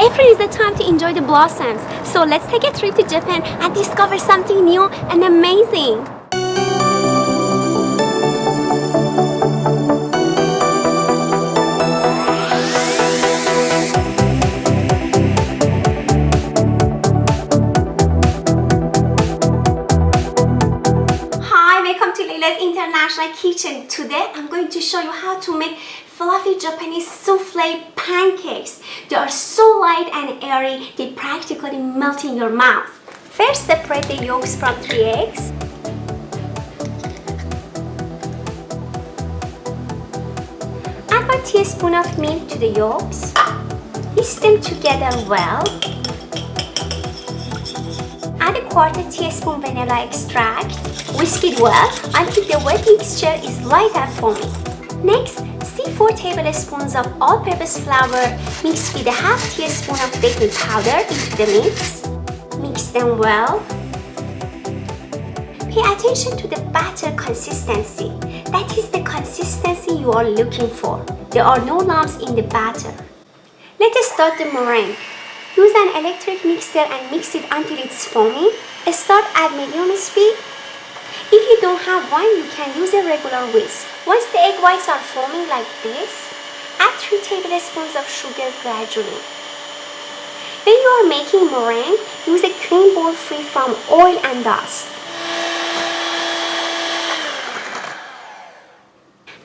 April is the time to enjoy the blossoms. So let's take a trip to Japan and discover something new and amazing. International kitchen. Today I'm going to show you how to make fluffy Japanese souffle pancakes. They are so light and airy, they practically melt in your mouth. First, separate the yolks from 3 eggs. Add 1 teaspoon of milk to the yolks. Whisk them together well. Add a 1/4 teaspoon vanilla extract. Whisk it well until the wet mixture is light and foamy. Next, sieve 4 tablespoons of all-purpose flour mixed with a 1/2 teaspoon of baking powder into the mix. Mix them well. Pay attention to the batter consistency. That is the consistency you are looking for. There are no lumps in the batter. Let us start the meringue. Use an electric mixer and mix it until it's foamy. Start at medium speed. If you don't have one, you can use a regular whisk. Once the egg whites are foaming like this, add 3 tablespoons of sugar gradually. When you are making meringue, use a clean bowl free from oil and dust.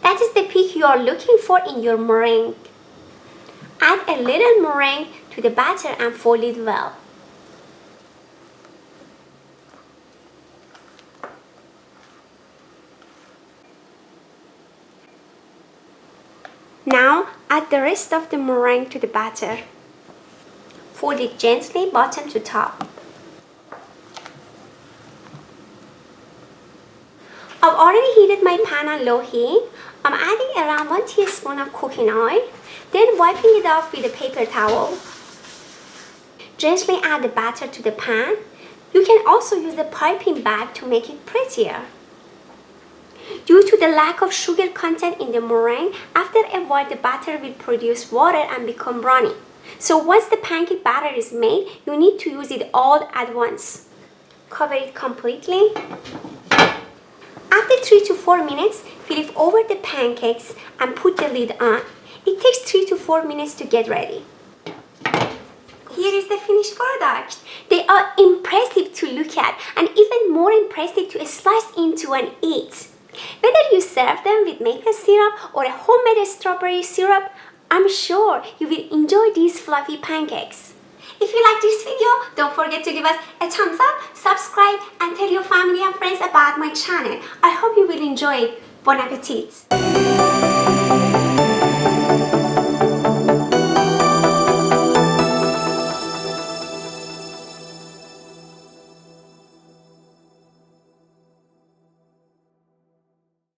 That is the peak you are looking for in your meringue. Add a little meringue to the batter and fold it well. Now add the rest of the meringue to the batter. Fold it gently bottom to top. I've already heated my pan on low heat. I'm adding around 1 teaspoon of cooking oil, then wiping it off with a paper towel. Gently add the batter to the pan. You can also use the piping bag to make it prettier. Due to the lack of sugar content in the meringue, after a while the batter will produce water and become runny. So once the pancake batter is made, you need to use it all at once. Cover it completely. After 3 to 4 minutes, flip over the pancakes and put the lid on. It takes 3 to 4 minutes to get ready. Here is the finished product. They are impressive to look at and even more impressive to slice into and eat. Whether you serve them with maple syrup or a homemade strawberry syrup, I'm sure you will enjoy these fluffy pancakes. If you like this video, don't forget to give us a thumbs up, subscribe, and tell your family and friends about my channel. I hope you will enjoy it. Bon appetit!